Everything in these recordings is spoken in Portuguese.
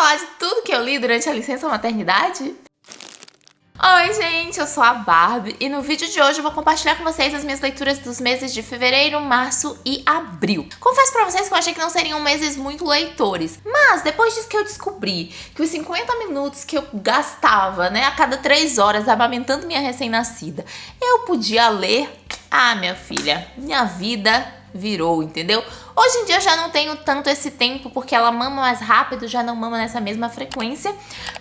falar de tudo que eu li durante a licença maternidade? Oi gente, eu sou a Barbie e no vídeo de hoje eu vou compartilhar com vocês as minhas leituras dos meses de fevereiro, março e abril. Confesso pra vocês que eu achei que não seriam meses muito leitores, mas depois disso que eu descobri que os 50 minutos que eu gastava, né, a cada 3 horas amamentando minha recém-nascida, eu podia ler, minha filha, minha vida virou, entendeu? Hoje em dia eu já não tenho tanto esse tempo porque ela mama mais rápido, já não mama nessa mesma frequência,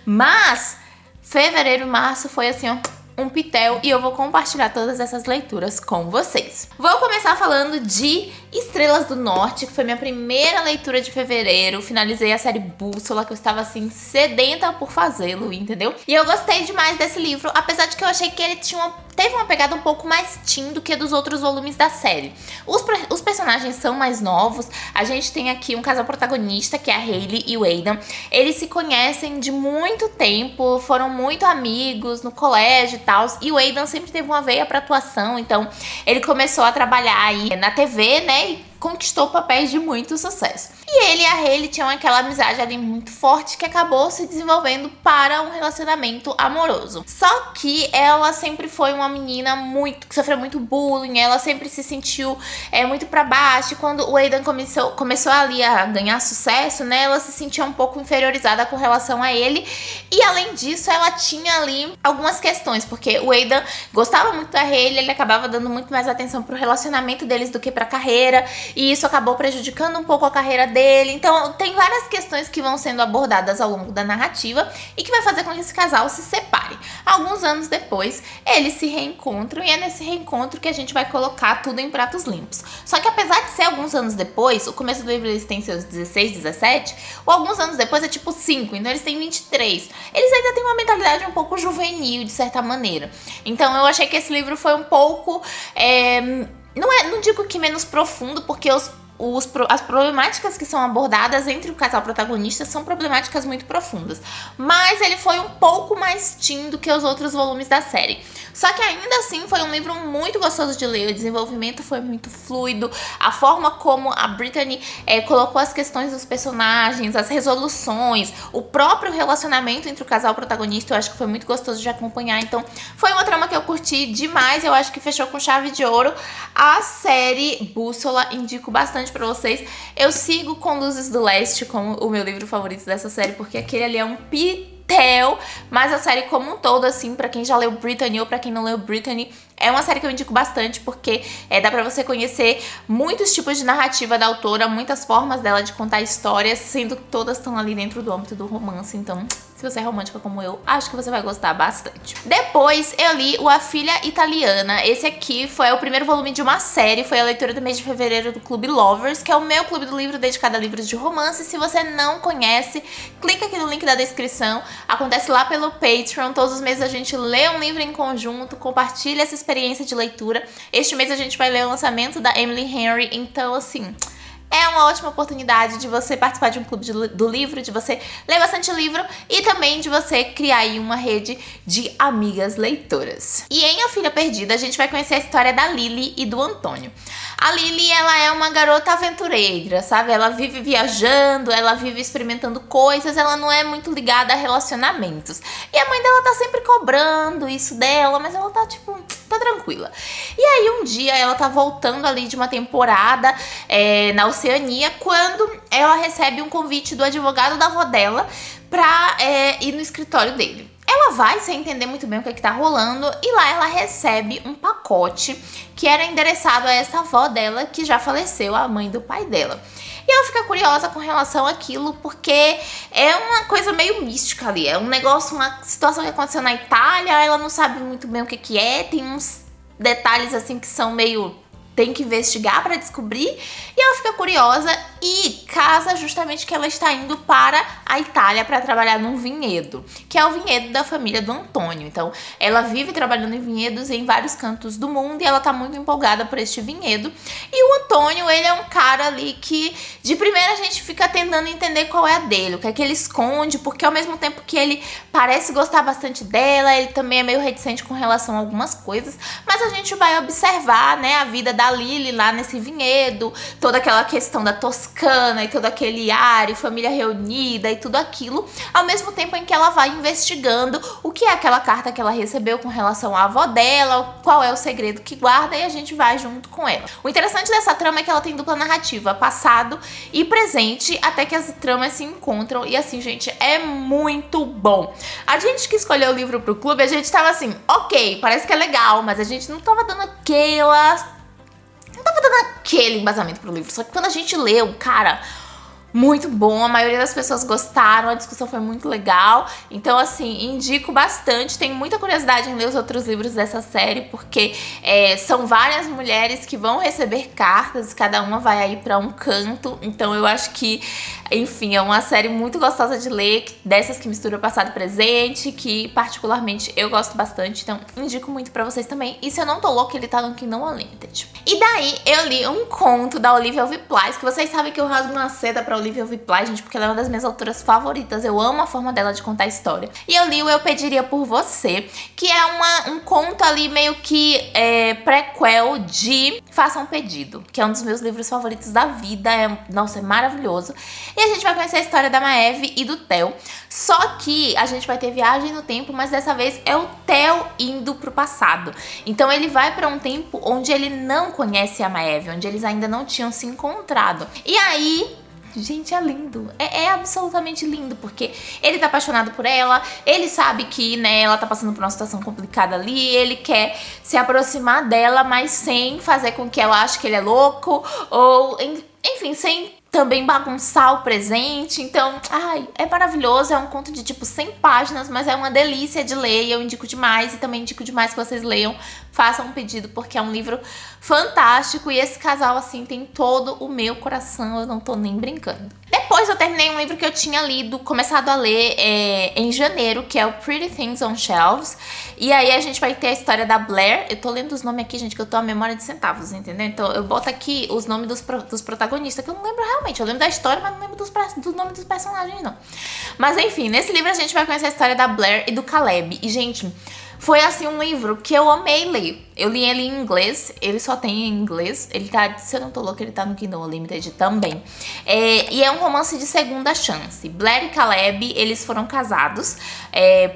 mas fevereiro e março foi assim, ó, um pitel, e eu vou compartilhar todas essas leituras com vocês. Vou começar falando de Estrelas do Norte, que foi minha primeira leitura de fevereiro. Finalizei a série Bússola, que eu estava assim sedenta por fazê-lo, entendeu? E eu gostei demais desse livro, apesar de que eu achei que ele teve uma pegada um pouco mais teen do que dos outros volumes da série. Os personagens são mais novos. A gente tem aqui um casal protagonista, que é a Hayley e o Aidan. Eles se conhecem de muito tempo, foram muito amigos no colégio e tal. E o Aidan sempre teve uma veia pra atuação, então ele começou a trabalhar aí na TV, né? E conquistou papéis de muito sucesso. E ele e a Hayley tinham aquela amizade ali muito forte que acabou se desenvolvendo para um relacionamento amoroso. Só que ela sempre foi uma menina que sofreu muito bullying, ela sempre se sentiu muito pra baixo. E quando o Aidan começou ali a ganhar sucesso, né, ela se sentia um pouco inferiorizada com relação a ele. E além disso, ela tinha ali algumas questões, porque o Aidan gostava muito da Hayley, ele acabava dando muito mais atenção pro relacionamento deles do que pra carreira. E isso acabou prejudicando um pouco a carreira dele. Então tem várias questões que vão sendo abordadas ao longo da narrativa e que vai fazer com que esse casal se separe. Alguns anos depois, eles se reencontram e é nesse reencontro que a gente vai colocar tudo em pratos limpos. Só que apesar de ser alguns anos depois, o começo do livro eles têm seus 16, 17, ou alguns anos depois é tipo 5, então eles têm 23. Eles ainda têm uma mentalidade um pouco juvenil, de certa maneira. Então eu achei que esse livro foi um pouco não digo que menos profundo, porque as problemáticas que são abordadas entre o casal protagonista são problemáticas muito profundas. Mas ele foi um pouco mais teen do que os outros volumes da série. Só que ainda assim foi um livro muito gostoso de ler, o desenvolvimento foi muito fluido, a forma como a Brittany colocou as questões dos personagens, as resoluções, o próprio relacionamento entre o casal protagonista, eu acho que foi muito gostoso de acompanhar. Então foi uma trama que eu curti demais, eu acho que fechou com chave de ouro. A série Bússola, indico bastante pra vocês. Eu sigo Com Luzes do Leste como o meu livro favorito dessa série, porque aquele ali é um pitel, mas a série como um todo, assim, pra quem já leu Brittany ou pra quem não leu Brittany, é uma série que eu indico bastante, porque dá pra você conhecer muitos tipos de narrativa da autora, muitas formas dela de contar histórias, sendo que todas estão ali dentro do âmbito do romance. Então, se você é romântica como eu, acho que você vai gostar bastante. Depois eu li o A Filha Italiana. Esse aqui foi o primeiro volume de uma série, foi a leitura do mês de fevereiro do Clube Lovers, que é o meu clube do livro dedicado a livros de romance. Se você não conhece, clica aqui no link da descrição. Acontece lá pelo Patreon. Todos os meses a gente lê um livro em conjunto, compartilha essa experiência de leitura. Este mês a gente vai ler o lançamento da Emily Henry, então assim, é uma ótima oportunidade de você participar de um clube do livro, de você ler bastante livro e também de você criar aí uma rede de amigas leitoras. E em A Filha Perdida a gente vai conhecer a história da Lily e do Antônio. A Lily, ela é uma garota aventureira, sabe? Ela vive viajando, ela vive experimentando coisas, ela não é muito ligada a relacionamentos. E a mãe dela tá sempre cobrando isso dela, mas ela tá tipo, tá tranquila. E aí um dia ela tá voltando ali de uma temporada na Oceania, quando ela recebe um convite do advogado da avó dela pra ir no escritório dele. Ela vai sem entender muito bem o que tá rolando e lá ela recebe um pacote que era endereçado a essa avó dela que já faleceu, a mãe do pai dela. E ela fica curiosa com relação àquilo, porque é uma coisa meio mística ali, é um negócio, uma situação que aconteceu na Itália, ela não sabe muito bem o que é, tem uns detalhes assim que são meio... tem que investigar para descobrir, e ela fica curiosa e casa justamente que ela está indo para a Itália para trabalhar num vinhedo, que é o vinhedo da família do Antônio. Então ela vive trabalhando em vinhedos em vários cantos do mundo e ela tá muito empolgada por este vinhedo. E o Antônio, ele é um cara ali que de primeira a gente fica tentando entender qual é a dele, o que é que ele esconde, porque ao mesmo tempo que ele parece gostar bastante dela, ele também é meio reticente com relação a algumas coisas, mas a gente vai observar, né, a vida da a Lily lá nesse vinhedo, toda aquela questão da Toscana e todo aquele ar e família reunida e tudo aquilo, ao mesmo tempo em que ela vai investigando o que é aquela carta que ela recebeu com relação à avó dela, qual é o segredo que guarda, e a gente vai junto com ela. O interessante dessa trama é que ela tem dupla narrativa, passado e presente, até que as tramas se encontram, e assim, gente, é muito bom. A gente que escolheu o livro pro clube, a gente tava assim, ok, parece que é legal, mas a gente não tava dando aquele embasamento pro livro. Só que quando a gente leu, cara, muito bom, a maioria das pessoas gostaram, a discussão foi muito legal. Então, assim, indico bastante. Tenho muita curiosidade em ler os outros livros dessa série, porque são várias mulheres que vão receber cartas, cada uma vai aí pra um canto. Então eu acho que, enfim, é uma série muito gostosa de ler, dessas que misturam passado e presente, que particularmente eu gosto bastante. Então indico muito pra vocês também. E se eu não tô louca, ele tá no Kindle Unlimited. E daí eu li um conto da Olivia Oviplas, que vocês sabem que eu rasgo uma seda pra Olivia Oviplas, gente, porque ela é uma das minhas autoras favoritas. Eu amo a forma dela de contar história. E eu li o Eu Pediria Por Você, que é um conto ali meio que prequel de Faça um Pedido, que é um dos meus livros favoritos da vida. Nossa, é maravilhoso. E a gente vai conhecer a história da Maeve e do Theo. Só que a gente vai ter viagem no tempo, mas dessa vez é o Theo indo pro passado. Então ele vai pra um tempo onde ele não conhece a Maeve, onde eles ainda não tinham se encontrado. E aí, gente, é lindo. É absolutamente lindo, porque ele tá apaixonado por ela, ele sabe que, né, ela tá passando por uma situação complicada ali, ele quer se aproximar dela, mas sem fazer com que ela ache que ele é louco, ou, enfim, sem também bagunçar o presente. Então, ai, é maravilhoso. É um conto de tipo 100 páginas, mas é uma delícia de ler e eu indico demais. E também indico demais que vocês leiam, façam um pedido, porque é um livro fantástico. E esse casal, assim, tem todo o meu coração, eu não tô nem brincando. Depois eu terminei um livro que eu tinha lido, começado a ler em janeiro, que é o Pretty Things on Shelves. E aí a gente vai ter a história da Blair. Eu tô lendo os nomes aqui, gente, que eu tô a memória de centavos, entendeu? Então eu boto aqui os nomes dos protagonistas, que eu não lembro realmente. Eu lembro da história, mas não lembro do nome dos personagens, não. Mas enfim, nesse livro a gente vai conhecer a história da Blair e do Caleb. E, gente, foi assim um livro que eu amei ler. Eu li ele em inglês, ele só tem em inglês. Ele tá, se eu não tô louca, ele tá no Kindle Unlimited também. E é um romance de segunda chance. Blair e Caleb, eles foram casados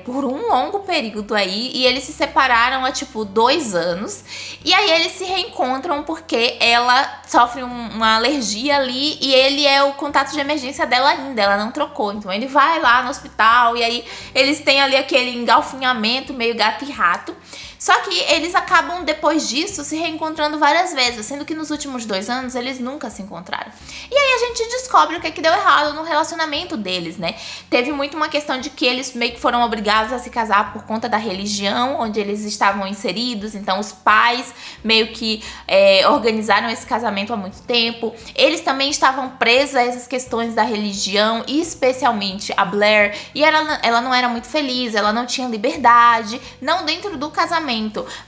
por um longo período aí. E eles se separaram há tipo 2 anos. E aí eles se reencontram porque ela sofre uma alergia ali. E ele é o contato de emergência dela ainda, ela não trocou. Então ele vai lá no hospital e aí eles têm ali aquele engalfinhamento meio gato e rato. Só que eles acabam, depois disso, se reencontrando várias vezes, sendo que nos últimos 2 anos eles nunca se encontraram. E aí a gente descobre o que é que deu errado no relacionamento deles, né? Teve muito uma questão de que eles meio que foram obrigados a se casar por conta da religião onde eles estavam inseridos. Então os pais meio que organizaram esse casamento há muito tempo. Eles também estavam presos a essas questões da religião, especialmente a Blair. E ela não era muito feliz, ela não tinha liberdade, não dentro do casamento,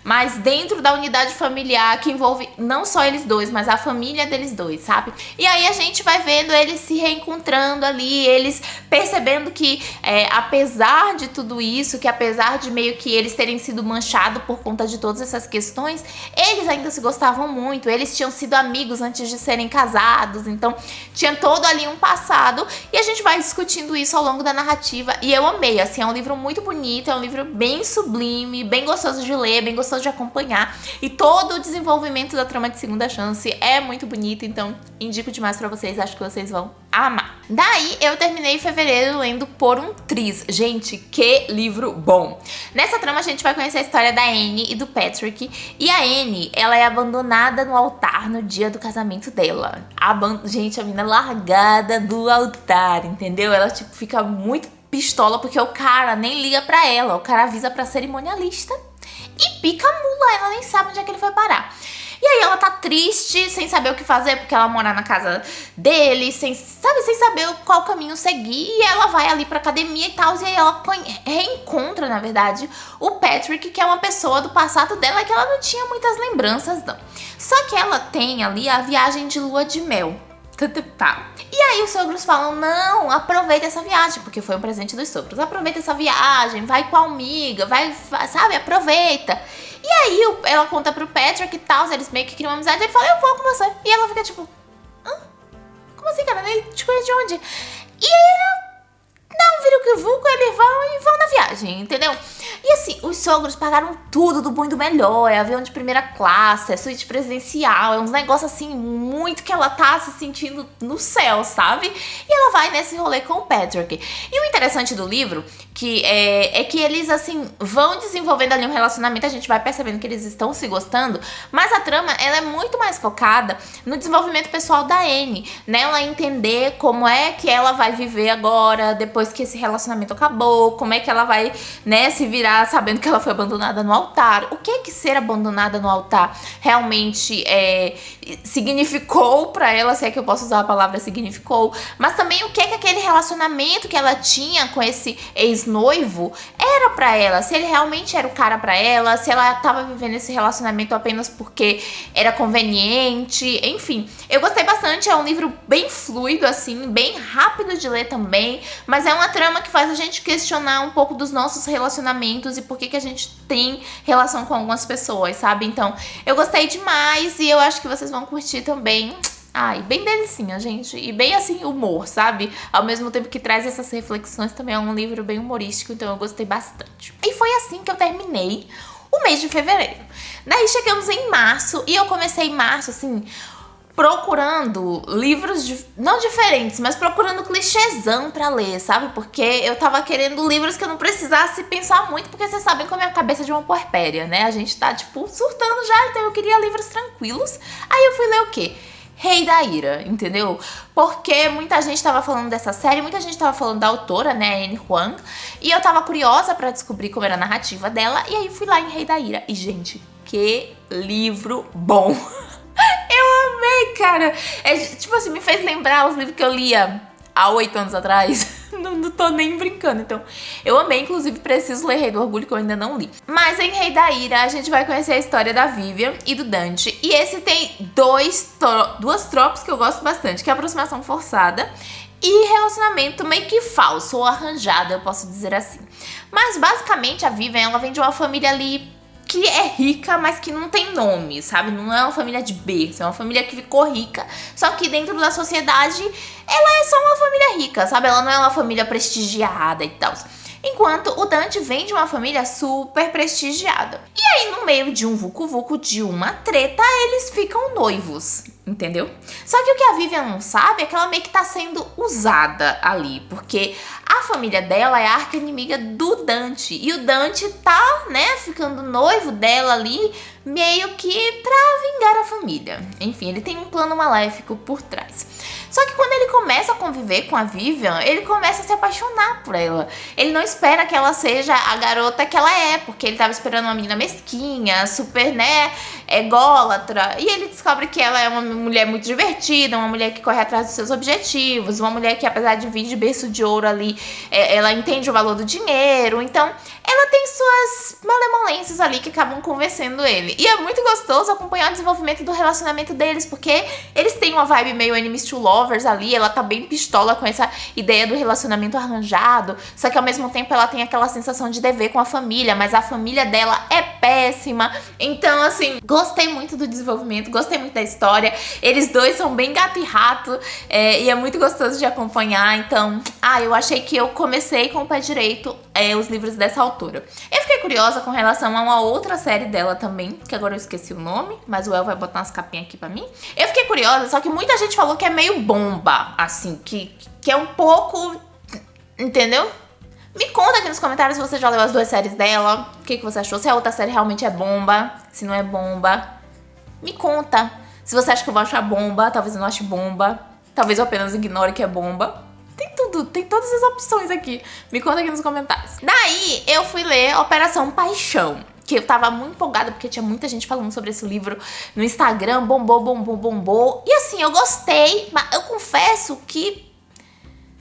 mas dentro da unidade familiar que envolve não só eles dois, mas a família deles dois, sabe? E aí a gente vai vendo eles se reencontrando ali, eles percebendo que apesar de tudo isso, que apesar de meio que eles terem sido manchados por conta de todas essas questões, eles ainda se gostavam muito, eles tinham sido amigos antes de serem casados, então tinha todo ali um passado, e a gente vai discutindo isso ao longo da narrativa, e eu amei, assim, é um livro muito bonito, é um livro bem sublime, bem gostoso de ler, bem gostoso de acompanhar, e todo o desenvolvimento da trama de segunda chance é muito bonito, então indico demais pra vocês, acho que vocês vão amar. Daí eu terminei fevereiro lendo Por um Triz. Gente, que livro bom! Nessa trama a gente vai conhecer a história da Anne e do Patrick, e a Anne, ela é abandonada no altar no dia do casamento dela. Gente, a menina largada do altar, entendeu? Ela tipo fica muito pistola porque o cara nem liga pra ela, o cara avisa pra cerimonialista e pica a mula, ela nem sabe onde é que ele foi parar. E aí ela tá triste, sem saber o que fazer, porque ela mora na casa dele, sem saber qual caminho seguir. E ela vai ali pra academia e tal, e aí ela reencontra, na verdade, o Patrick, que é uma pessoa do passado dela que ela não tinha muitas lembranças, não. Só que ela tem ali a viagem de lua de mel. E aí os sogros falam, não, aproveita essa viagem, porque foi um presente dos sogros. Aproveita essa viagem, vai com a amiga, vai, sabe, aproveita. E aí ela conta pro Patrick e tal, eles meio que criam uma amizade, ele fala, eu vou com você. E ela fica tipo, hã? Como assim, cara? Eu te conheço de onde? E aí não, vira o que vulco, eles vão na viagem, entendeu? E assim, os sogros pagaram tudo do bom e do melhor, é avião de primeira classe, é suíte presidencial, é uns negócios assim, muito que ela tá se sentindo no céu, sabe? E ela vai nesse rolê com o Patrick. E o interessante do livro é que eles, assim, vão desenvolvendo ali um relacionamento, a gente vai percebendo que eles estão se gostando, mas a trama, ela é muito mais focada no desenvolvimento pessoal da Anne, nela entender como é que ela vai viver agora, depois que esse relacionamento acabou, como é que ela vai, né, se virar sabendo que ela foi abandonada no altar, o que ser abandonada no altar realmente significou pra ela, se é que eu posso usar a palavra significou, mas também o que aquele relacionamento que ela tinha com esse ex-noivo era pra ela, se ele realmente era o cara pra ela, se ela tava vivendo esse relacionamento apenas porque era conveniente, enfim. Eu gostei bastante, é um livro bem fluido, assim, bem rápido de ler também, mas é uma trama que faz a gente questionar um pouco dos nossos relacionamentos e por que a gente tem relação com algumas pessoas, sabe? Então, eu gostei demais e eu acho que vocês vão curtir também. Ai, bem delicinha, gente. E bem assim, humor, sabe? Ao mesmo tempo que traz essas reflexões, também é um livro bem humorístico, então eu gostei bastante. E foi assim que eu terminei o mês de fevereiro. Daí chegamos em março e eu comecei em março, assim, procurando livros, não diferentes, mas procurando clichêzão pra ler, sabe? Porque eu tava querendo livros que eu não precisasse pensar muito, porque vocês sabem como é a cabeça de uma puerpéria, né? A gente tá, tipo, surtando já, então eu queria livros tranquilos. Aí eu fui ler o quê? Rei da Ira, entendeu? Porque muita gente tava falando dessa série, muita gente tava falando da autora, né, Anne Huang, e eu tava curiosa pra descobrir como era a narrativa dela, e aí fui lá em Rei da Ira. E, gente, que livro bom! Eu amei, cara! Tipo assim, me fez lembrar os livros que eu lia há 8 anos atrás. Não tô nem brincando. Então, eu amei. Inclusive, preciso ler Rei do Orgulho, que eu ainda não li. Mas em Rei da Ira, a gente vai conhecer a história da Vivian e do Dante. E esse tem duas tropes que eu gosto bastante, que é a aproximação forçada e relacionamento meio que falso ou arranjado, eu posso dizer assim. Mas, basicamente, a Vivian, ela vem de uma família ali que é rica, mas que não tem nome, sabe? Não é uma família de berço, é uma família que ficou rica, só que dentro da sociedade ela é só uma família rica, sabe? Ela não é uma família prestigiada e tal. Enquanto o Dante vem de uma família super prestigiada. E aí, no meio de um vucu-vucu, de uma treta, eles ficam noivos, entendeu? Só que o que a Vivian não sabe é que ela meio que tá sendo usada ali, porque a família dela é a arqui-inimiga do Dante. E o Dante tá, né, ficando noivo dela ali, meio que pra vingar a família. Enfim, ele tem um plano maléfico por trás. Só que quando ele começa a conviver com a Vivian, ele começa a se apaixonar por ela. Ele não espera que ela seja a garota que ela é, porque ele tava esperando uma menina mesquinha, super, né, ególatra. E ele descobre que ela é uma mulher muito divertida, uma mulher que corre atrás dos seus objetivos, uma mulher que, apesar de vir de berço de ouro ali, ela entende o valor do dinheiro. Então, ela tem suas malemolências ali que acabam convencendo ele. E é muito gostoso acompanhar o desenvolvimento do relacionamento deles, porque eles têm uma vibe meio enemies to lovers ali, ela tá bem pistola com essa ideia do relacionamento arranjado, só que ao mesmo tempo ela tem aquela sensação de dever com a família, mas a família dela é péssima. Então, assim, gostei muito do desenvolvimento, gostei muito da história. Eles dois são bem gato e rato, e é muito gostoso de acompanhar. Então, eu achei que eu comecei com o pé direito os livros dessa autora. Eu fiquei curiosa com relação a uma outra série dela também, que agora eu esqueci o nome, mas o El vai botar umas capinhas aqui pra mim. Eu fiquei curiosa, só que muita gente falou que é meio bomba, assim, que é um pouco, entendeu? Me conta aqui nos comentários se você já leu as duas séries dela, o que você achou, se a outra série realmente é bomba, se não é bomba. Me conta. Se você acha que eu vou achar bomba, talvez eu não ache bomba, talvez eu apenas ignore que é bomba. Tem tudo, tem todas as opções aqui. Me conta aqui nos comentários. Daí, eu fui ler Operação Paixão, que eu tava muito empolgada, porque tinha muita gente falando sobre esse livro no Instagram, bombou. E assim, eu gostei, mas eu confesso que,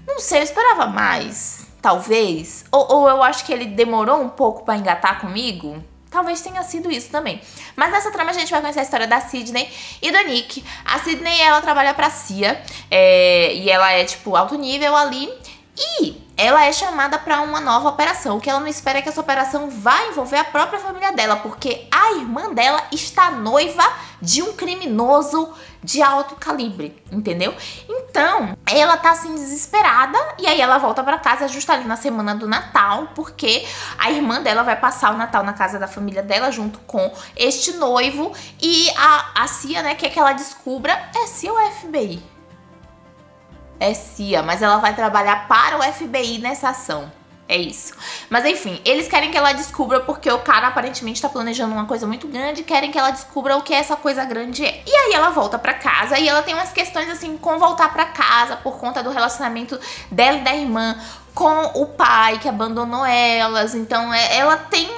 não sei, eu esperava mais, talvez. Ou eu acho que ele demorou um pouco pra engatar comigo. Talvez tenha sido isso também. Mas nessa trama a gente vai conhecer a história da Sydney e do Nick. A Sydney, ela trabalha pra CIA, e ela é, tipo, alto nível ali. E ela é chamada para uma nova operação. O que ela não espera é que essa operação vai envolver a própria família dela, porque a irmã dela está noiva de um criminoso de alto calibre, entendeu? Então, ela tá assim desesperada e aí ela volta para casa justo ali na semana do Natal, porque a irmã dela vai passar o Natal na casa da família dela junto com este noivo e a CIA, né, quer que ela descubra, é CIA ou FBI? É CIA, mas ela vai trabalhar para o FBI nessa ação. É isso. Mas enfim, eles querem que ela descubra porque o cara aparentemente tá planejando uma coisa muito grande e querem que ela descubra o que essa coisa grande é. E aí ela volta pra casa e ela tem umas questões assim com voltar pra casa por conta do relacionamento dela e da irmã com o pai que abandonou elas. Então ela tem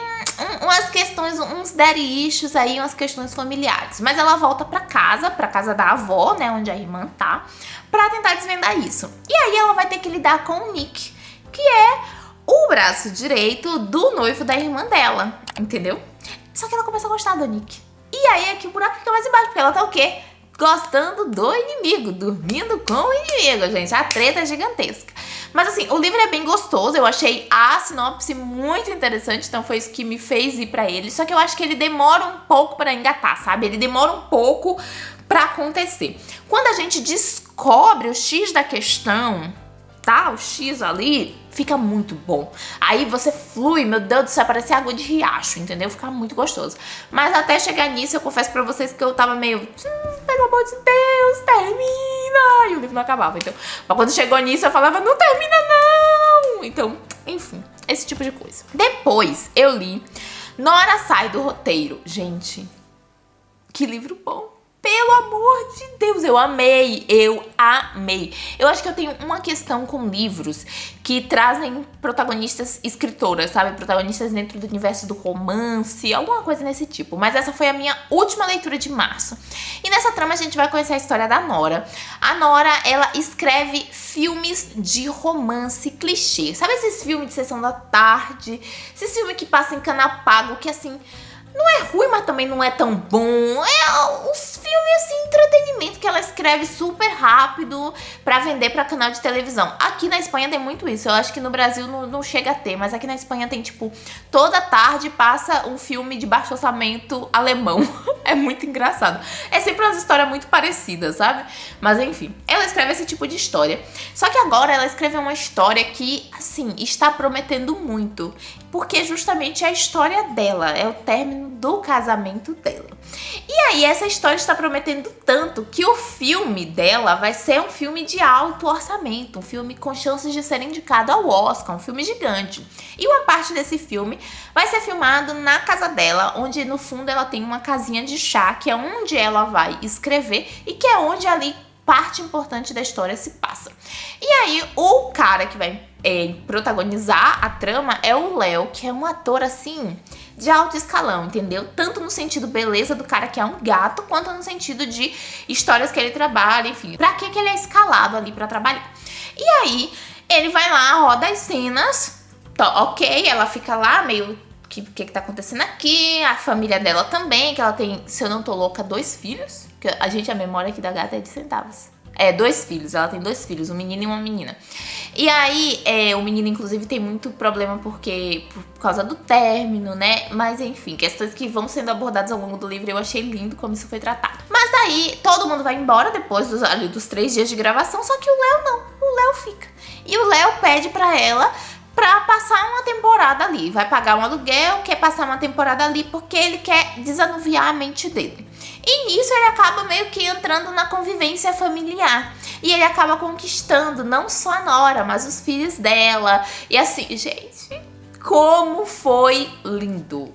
umas questões, uns daddy issues aí, umas questões familiares. Mas ela volta pra casa da avó, né, onde a irmã tá, pra tentar desvendar isso. E aí ela vai ter que lidar com o Nick, que é o braço direito do noivo da irmã dela, entendeu? Só que ela começa a gostar do Nick. E aí é que o buraco fica mais embaixo, porque ela tá o quê? Gostando do inimigo, dormindo com o inimigo, gente. A treta é gigantesca. Mas assim, o livro é bem gostoso, eu achei a sinopse muito interessante, então foi isso que me fez ir pra ele. Só que eu acho que ele demora um pouco pra engatar, sabe? Ele demora um pouco pra acontecer. Quando a gente descobre o X da questão, tá? O X ali, fica muito bom. Aí você flui, meu Deus do céu, parece água de riacho, entendeu? Fica muito gostoso. Mas até chegar nisso, eu confesso pra vocês que eu tava meio... pelo amor de Deus, termina! E o livro não acabava, então... Mas quando chegou nisso, eu falava, não termina não! Então, enfim, esse tipo de coisa. Depois, eu li Nora Sai do Roteiro. Gente, que livro bom! Pelo amor de Deus, eu amei, eu amei. Eu acho que eu tenho uma questão com livros que trazem protagonistas escritoras, sabe? Protagonistas dentro do universo do romance, alguma coisa nesse tipo. Mas essa foi a minha última leitura de março. E nessa trama a gente vai conhecer a história da Nora. A Nora, ela escreve filmes de romance clichê. Sabe esses filmes de sessão da tarde? Esses filmes que passam em cana pago, que assim... não é ruim, mas também não é tão bom. É uns filmes assim, entretenimento que ela escreve super rápido pra vender pra canal de televisão. Aqui na Espanha tem muito isso. Eu acho que no Brasil não chega a ter, mas aqui na Espanha tem tipo, toda tarde passa um filme de baixo orçamento alemão. É muito engraçado. É sempre umas histórias muito parecidas, sabe? Mas enfim, ela escreve esse tipo de história. Só que agora ela escreveu uma história que, assim, está prometendo muito. Porque justamente é a história dela, é o término do casamento dela. E aí essa história está prometendo tanto que o filme dela vai ser um filme de alto orçamento, um filme com chances de ser indicado ao Oscar, um filme gigante. E uma parte desse filme vai ser filmado na casa dela, onde no fundo ela tem uma casinha de chá, que é onde ela vai escrever e que é onde ali parte importante da história se passa. E aí o cara que vai protagonizar a trama é o Léo, que é um ator assim de alto escalão, entendeu? Tanto no sentido beleza do cara que é um gato, quanto no sentido de histórias que ele trabalha, enfim, pra que ele é escalado ali pra trabalhar. E aí ele vai lá, roda as cenas, tá, ok, ela fica lá meio... o que tá acontecendo aqui, a família dela também, que ela tem, se eu não tô louca, 2 filhos, que a memória aqui da gata é de centavos. 2 filhos, ela tem 2 filhos, um menino e uma menina. E aí, o menino, inclusive, tem muito problema por causa do término, né? Mas, enfim, questões que vão sendo abordadas ao longo do livro. Eu achei lindo como isso foi tratado. Mas daí, todo mundo vai embora depois dos 3 dias de gravação, só que o Léo não. O Léo fica. E o Léo pede pra ela pra passar uma temporada ali. Vai pagar um aluguel, quer passar uma temporada ali porque ele quer desanuviar a mente dele. E nisso ele acaba meio que entrando na convivência familiar. E ele acaba conquistando não só a Nora, mas os filhos dela. E assim, gente, como foi lindo.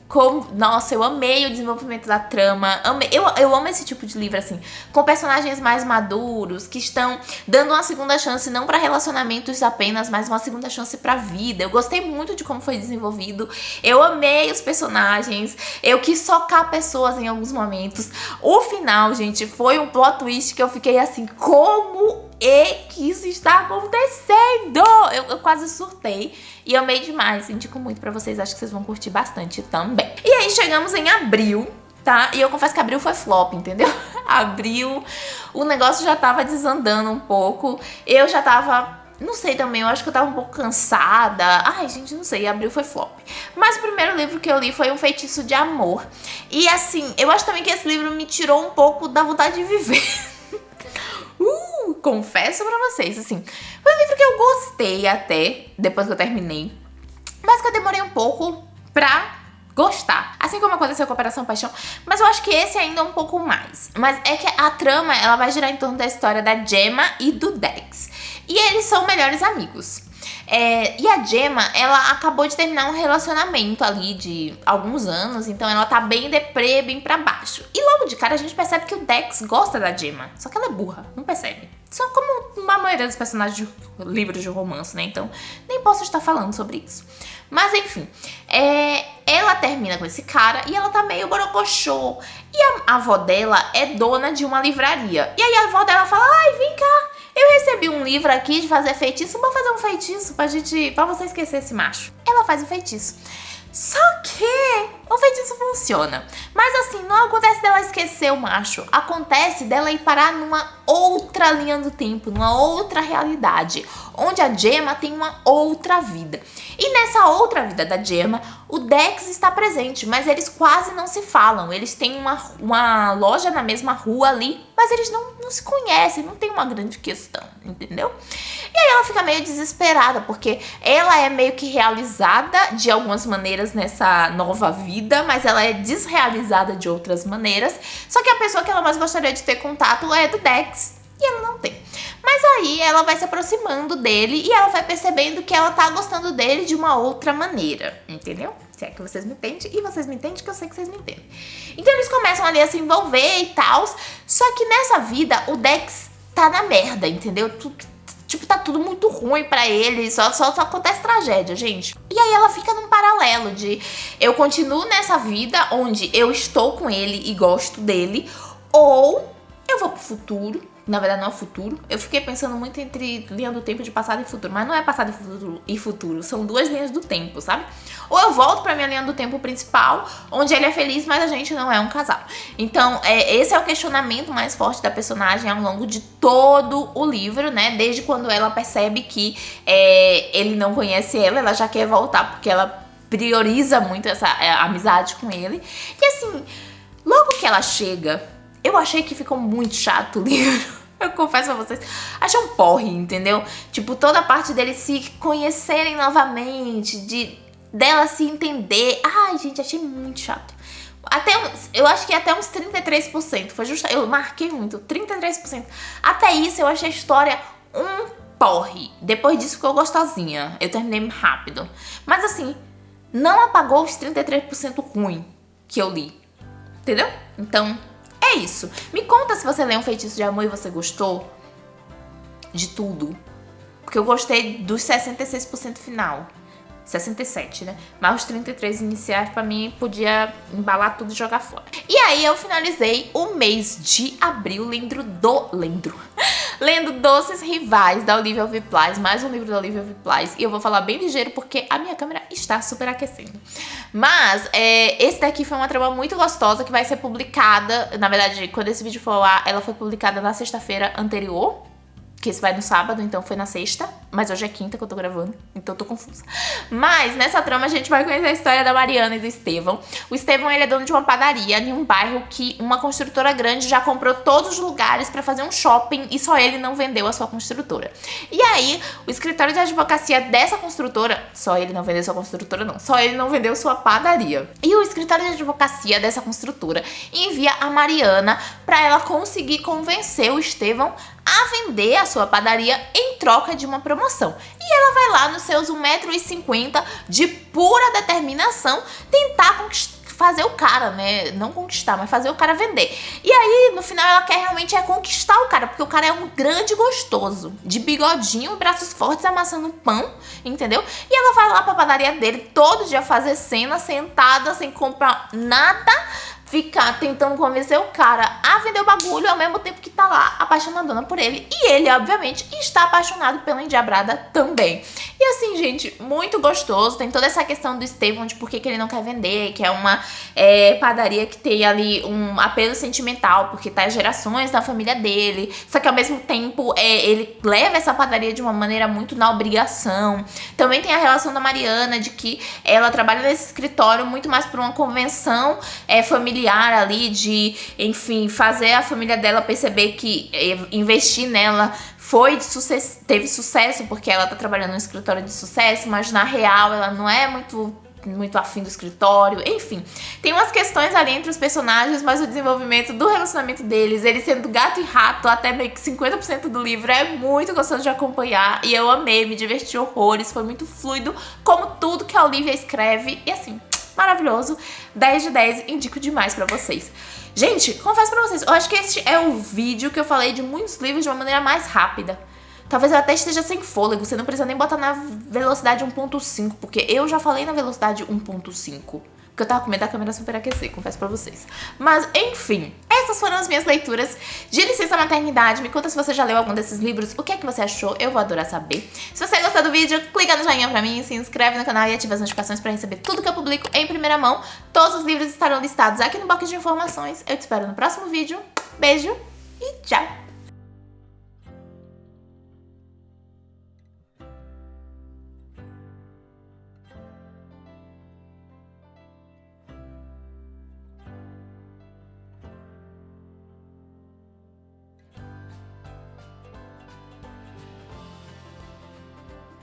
Nossa, eu amei o desenvolvimento da trama. Eu amo esse tipo de livro, assim, com personagens mais maduros, que estão dando uma segunda chance, não para relacionamentos apenas, mas uma segunda chance pra vida. Eu gostei muito de como foi desenvolvido. Eu amei os personagens. Eu quis socar pessoas em alguns momentos. O final, gente, foi um plot twist que eu fiquei assim, como que isso está acontecendo? Eu quase surtei e amei demais, indico muito pra vocês, acho que vocês vão curtir bastante também. E aí chegamos em abril, tá? E eu confesso que abril foi flop, entendeu? Abril, o negócio já tava desandando um pouco, eu já tava Não sei também, eu acho que eu tava um pouco cansada. Ai, gente, não sei, Abril foi flop. Mas o primeiro livro que eu li foi Um Feitiço de Amor. E assim, eu acho também que esse livro me tirou um pouco da vontade de viver. Confesso pra vocês, assim, foi um livro que eu gostei até, depois que eu terminei. Mas que eu demorei um pouco pra gostar. Assim como aconteceu com Operação Paixão. Mas eu acho que esse ainda é um pouco mais. Mas é que a trama, ela vai girar em torno da história da Gemma e do Dex. E eles são melhores amigos. E a Gemma, ela acabou de terminar um relacionamento ali de alguns anos. Então ela tá bem deprê, bem pra baixo. E logo de cara a gente percebe que o Dex gosta da Gemma. Só que ela é burra, não percebe. Só como a maioria dos personagens de livros de romance, né? Então nem posso estar falando sobre isso. Mas enfim, ela termina com esse cara e ela tá meio borocochô. E a avó dela é dona de uma livraria. E aí a avó dela fala, ai, vem cá, eu recebi um livro aqui de fazer feitiço, vou fazer um feitiço pra você esquecer esse macho. Ela faz o feitiço. Só que o feitiço funciona. Mas assim, não acontece dela esquecer o macho. Acontece dela ir parar numa outra linha do tempo, numa outra realidade, onde a Gemma tem uma outra vida. E nessa outra vida da Gemma, o Dex está presente, mas eles quase não se falam. Eles têm uma loja na mesma rua ali, mas eles não se conhecem, não tem uma grande questão, entendeu? E aí ela fica meio desesperada, porque ela é meio que realizada de algumas maneiras nessa nova vida, mas ela é desrealizada de outras maneiras. Só que a pessoa que ela mais gostaria de ter contato é do Dex, e ela não tem. Mas aí ela vai se aproximando dele e ela vai percebendo que ela tá gostando dele de uma outra maneira, entendeu? Se é que vocês me entendem, e vocês me entendem, que eu sei que vocês me entendem. Então eles começam ali a se envolver e tal, só que nessa vida o Dex tá na merda, entendeu? Tipo, tá tudo muito ruim pra ele, só acontece tragédia, gente. E aí ela fica num paralelo de eu continuo nessa vida onde eu estou com ele e gosto dele, ou eu vou pro futuro. Na verdade não é o futuro. Eu fiquei pensando muito entre linha do tempo de passado e futuro, mas não é passado e futuro, são duas linhas do tempo, sabe? Ou eu volto pra minha linha do tempo principal, onde ele é feliz, mas a gente não é um casal. Então, esse é o questionamento mais forte da personagem ao longo de todo o livro, né? Desde quando ela percebe que ele não conhece ela já quer voltar, porque ela prioriza muito essa amizade com ele. E assim, logo que ela chega, eu achei que ficou muito chato o livro. Eu confesso pra vocês, achei um porre, entendeu? Tipo, toda a parte deles se conhecerem novamente, dela se entender. Ai, gente, achei muito chato. Eu acho que até uns 33%. Foi justo, eu marquei muito, 33%. Até isso eu achei a história um porre. Depois disso ficou gostosinha. Eu terminei rápido. Mas assim, não apagou os 33% ruim que eu li. Entendeu? Então, é isso. Me conta se você leu Um Feitiço de Amor e você gostou de tudo. Porque eu gostei dos 66% final. 67, né? Mas os 33 iniciais pra mim podia embalar tudo e jogar fora. E aí eu finalizei o mês de abril lendo Doces Rivais, da Olivia Viplais, mais um livro da Olivia Viplais. E eu vou falar bem ligeiro porque a minha câmera está super aquecendo. Mas esse daqui foi uma trama muito gostosa que vai ser publicada. Na verdade, quando esse vídeo for lá, ela foi publicada na sexta-feira anterior. Que esse vai no sábado, então foi na sexta. Mas hoje é quinta que eu tô gravando, então eu tô confusa. Mas nessa trama a gente vai conhecer a história da Mariana e do Estevão. O Estevão, ele é dono de uma padaria em um bairro que uma construtora grande já comprou todos os lugares pra fazer um shopping e só ele não vendeu a sua construtora. E aí, o escritório de advocacia dessa construtora, só ele não vendeu sua construtora não, só ele não vendeu sua padaria. E o escritório de advocacia dessa construtora envia a Mariana pra ela conseguir convencer o Estevão a vender a sua padaria em troca de uma promoção. E ela vai lá nos seus 1,50 m de pura determinação tentar fazer o cara, né? Não conquistar, mas fazer o cara vender. E aí, no final, ela quer realmente conquistar o cara, porque o cara é um grande gostoso, de bigodinho, braços fortes, amassando pão, entendeu? E ela vai lá pra padaria dele todo dia fazer cena, sentada, sem comprar nada, ficar tentando convencer o cara a vender o bagulho ao mesmo tempo que tá lá apaixonadona por ele. E ele, obviamente, está apaixonado pela endiabrada também. E assim, gente, muito gostoso. Tem toda essa questão do Estevão, de por que ele não quer vender, que é uma padaria que tem ali um apelo sentimental, porque tá gerações da família dele. Só que ao mesmo tempo, ele leva essa padaria de uma maneira muito na obrigação. Também tem a relação da Mariana, de que ela trabalha nesse escritório muito mais por uma convenção familiar ali, de, enfim, fazer a família dela perceber que investir nela teve sucesso, porque ela tá trabalhando num escritório de sucesso, mas na real ela não é muito afim do escritório, enfim. Tem umas questões ali entre os personagens, mas o desenvolvimento do relacionamento deles, eles sendo gato e rato até meio que 50% do livro, é muito gostoso de acompanhar, e eu amei, me diverti horrores, foi muito fluido, como tudo que a Olivia escreve, e assim, maravilhoso, 10 de 10, indico demais pra vocês. Gente, confesso pra vocês, eu acho que este é o vídeo que eu falei de muitos livros de uma maneira mais rápida. Talvez eu até esteja sem fôlego, você não precisa nem botar na velocidade 1.5, porque eu já falei na velocidade 1.5. Porque eu tava com medo da câmera superaquecer, confesso pra vocês. Mas, enfim, essas foram as minhas leituras de Licença Maternidade. Me conta se você já leu algum desses livros, o que é que você achou, eu vou adorar saber. Se você gostou do vídeo, clica no joinha pra mim, se inscreve no canal e ativa as notificações pra receber tudo que eu publico em primeira mão. Todos os livros estarão listados aqui no box de informações. Eu te espero no próximo vídeo. Beijo e tchau!